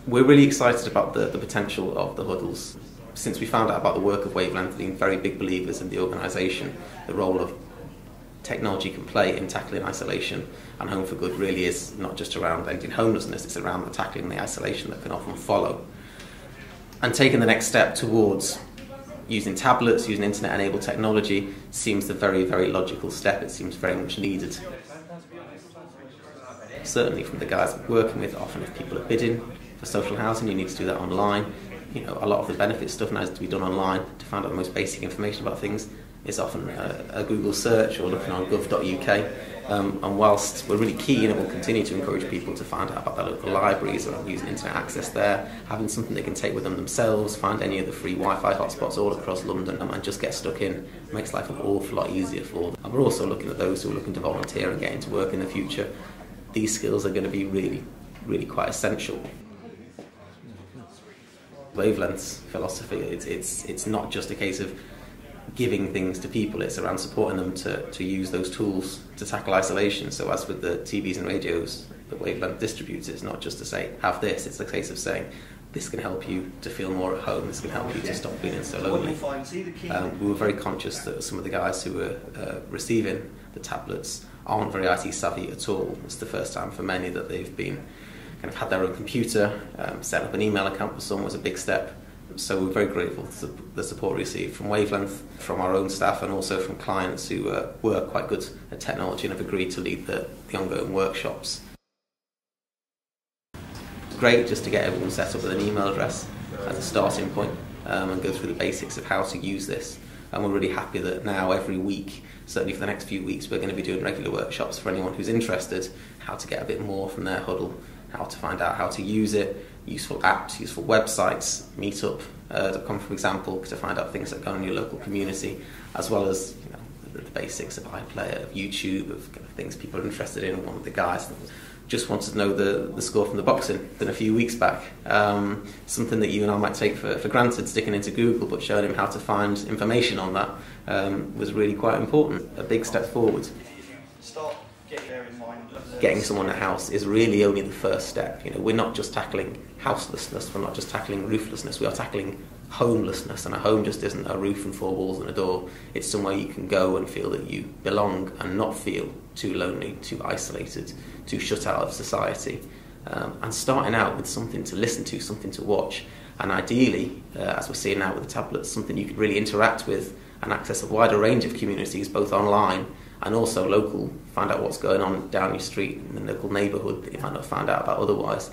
We're really excited about the potential of the huddles. Since we found out about the work of Wavelength, being very big believers in the organisation, the role of technology can play in tackling isolation, and Home for Good really is not just around ending homelessness, it's around the tackling the isolation that can often follow. And taking the next step towards using tablets, using internet-enabled technology seems the very, very logical step. It seems very much needed. Certainly from the guys I'm working with, often if people are bidding for social housing, you need to do that online. You know, a lot of the benefit stuff now is to be done online. To find out the most basic information about things is often a Google search or looking on gov.uk. And whilst we're really keen and we'll continue to encourage people to find out about their local libraries or using internet access there, having something they can take with them themselves, find any of the free Wi-Fi hotspots all across London and just get stuck in, makes life an awful lot easier for them. And we're also looking at those who are looking to volunteer and get into work in the future. These skills are going to be really, really quite essential. Wavelength's philosophy, it's not just a case of giving things to people, it's around supporting them to use those tools to tackle isolation. So as with the TVs and radios that Wavelength distributes, it's not just to say, have this, it's a case of saying, this can help you to feel more at home, this can help you to stop feeling so lonely. We were very conscious that some of the guys who were receiving the tablets aren't very IT savvy at all. It's the first time for many that they've been kind of had their own computer, set up an email account for some was a big step. So we're very grateful for the support we received from Wavelength, from our own staff and also from clients who were quite good at technology and have agreed to lead the ongoing workshops. It's great just to get everyone set up with an email address as a starting point and go through the basics of how to use this. And we're really happy that now every week, certainly for the next few weeks, we're going to be doing regular workshops for anyone who's interested, how to get a bit more from their huddle, how to find out how to use it, useful apps, useful websites, Meetup.com for example, to find out things that go on in your local community, as well as the basics of iPlayer, of YouTube, of kind of things people are interested in. One of the guys just wanted to know the score from the boxing than a few weeks back. Something that you and I might take for granted, sticking into Google, but showing him how to find information on that was really quite important. A big step forward. Getting someone a house is really only the first step. We're not just tackling houselessness, we're not just tackling rooflessness, we are tackling homelessness, and a home just isn't a roof and four walls and a door. It's somewhere you can go and feel that you belong and not feel too lonely, too isolated, too shut out of society. And starting out with something to listen to, something to watch, and ideally, as we're seeing now with the tablets, something you could really interact with and access a wider range of communities, both online and also local, find out what's going on down your street in the local neighbourhood that you might not find out about otherwise,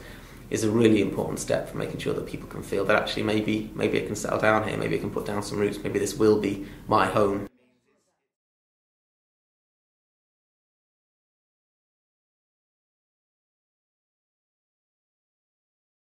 is a really important step for making sure that people can feel that actually maybe I can settle down here, maybe I can put down some roots, maybe this will be my home.